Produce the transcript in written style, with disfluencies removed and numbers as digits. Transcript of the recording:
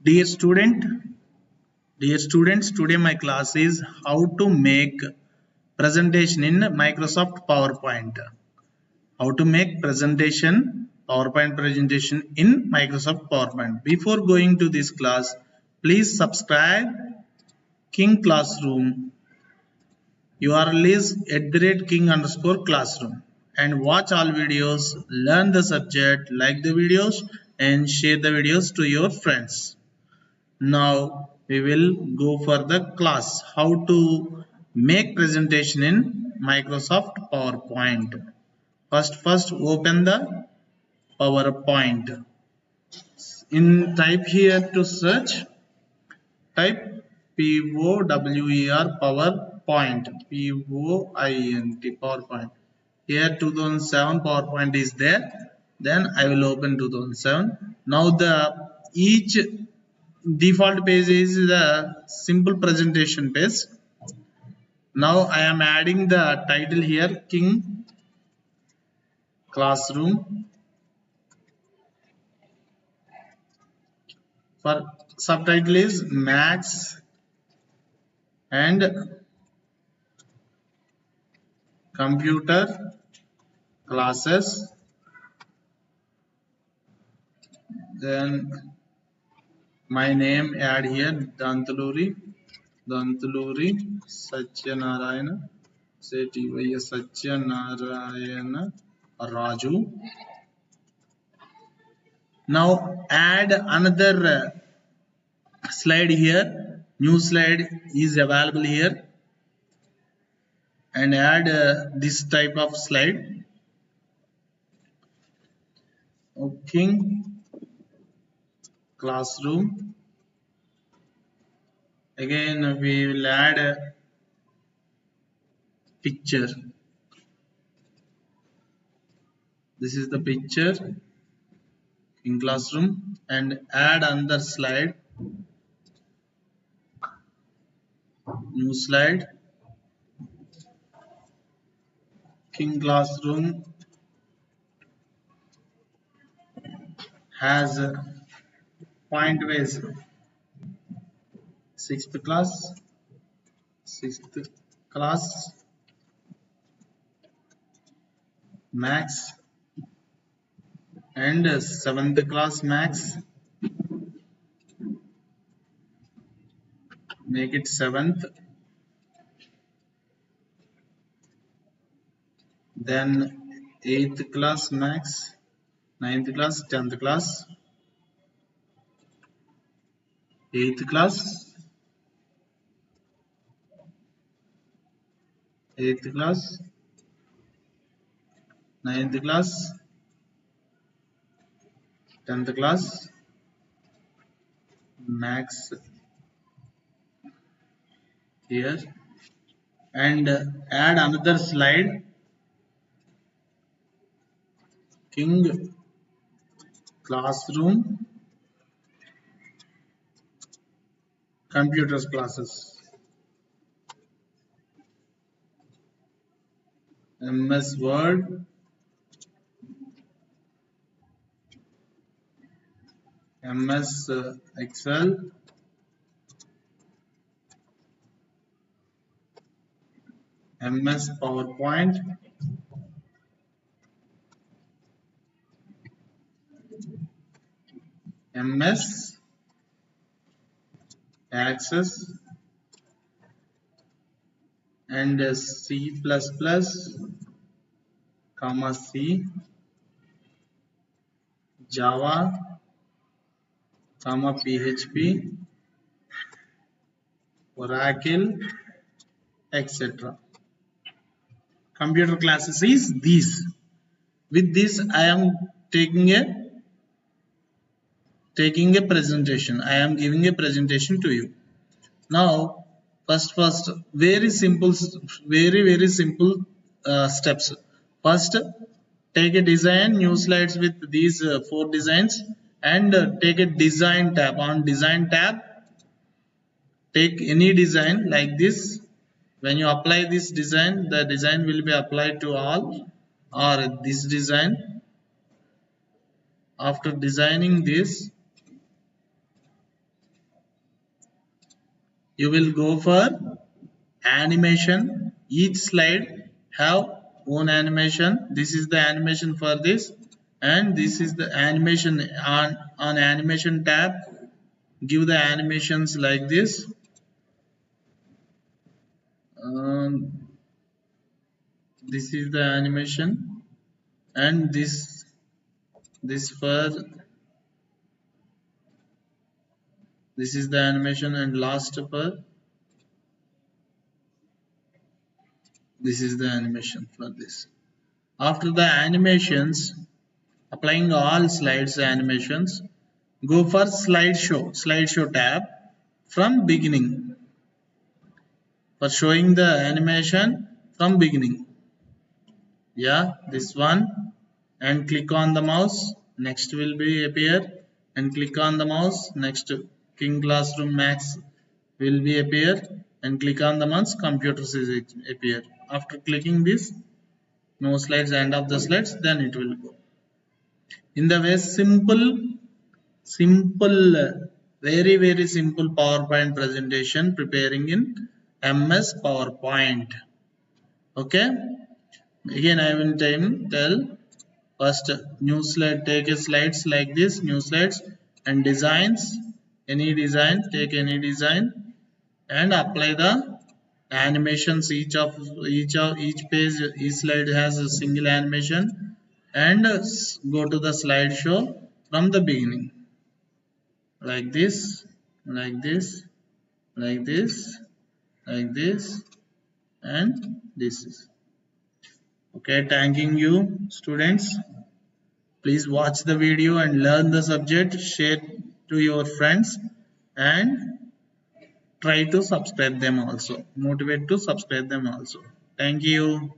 Dear students, today my class is how to make presentation in Microsoft PowerPoint. How to make PowerPoint presentation in Microsoft PowerPoint. Before going to this class, please subscribe King Classroom. URL is @king_classroom and watch all videos, learn the subject, like the videos and share the videos to your friends. Now we will go for the class how to make presentation in Microsoft PowerPoint. First open the PowerPoint. In type here to search, type POWER PowerPoint. POINT. Here 2007 PowerPoint is there. Then I will open 2007. Now the each default page is the simple presentation page. Now I am adding the title here, King Classroom. For subtitle is Maths and Computer Classes. Then my name add here, Dantuluri Satyanarayana, Satyanarayana Raju. Now add another slide here. New slide is available here, and add this type of slide. Okay, classroom. Again we will add a picture. This is the picture in classroom, and add another slide. New slide. King Classroom has point ways. Sixth class, max, and 7th class max. Make it 7th. Then 8th class max, 9th class, 10th class, 8th class, 8th class, 9th class, 10th class, max here, and add another slide. King Classroom Computers Classes. MS Word, MS Excel, MS PowerPoint, MS Access, and C++, C, Java, PHP, Oracle, etc. Computer classes is these. With this I am taking a presentation. I am giving a presentation to you. Now first very simple steps. First, take a design, new slides with these 4 designs, and take a design tab. On design tab, take any design like this. When you apply this design, the design will be applied to all, or this design. After designing this, You will go for animation. Each slide have own animation. This is the animation for this, and this is the animation. On animation tab, give the animations like this. um, this is the animation, and this for this is the animation, and last for this is the animation for this. After the animations, applying all slides animations, go for slideshow tab from beginning, for showing the animation from beginning. Yeah, this one, and click on the mouse. Next will be appear, and click on the mouse. Next, King Classroom Max will be appear, and click on the mouse. Computers is appear. After clicking this, no slides, end of the slides, then it will go. In the way simple, very simple PowerPoint presentation preparing in MS PowerPoint. Okay. Again, I will tell first new slide. Take a slides like this, new slides, and designs. Any design, take any design, and apply the animations. Each page, each slide has a single animation, and go to the slideshow from the beginning, like this, like this, like this, like this, and this is okay. Thanking you, students. Please watch the video and learn the subject. Share to your friends, and try to subscribe them also. Motivate to subscribe them also. Thank you.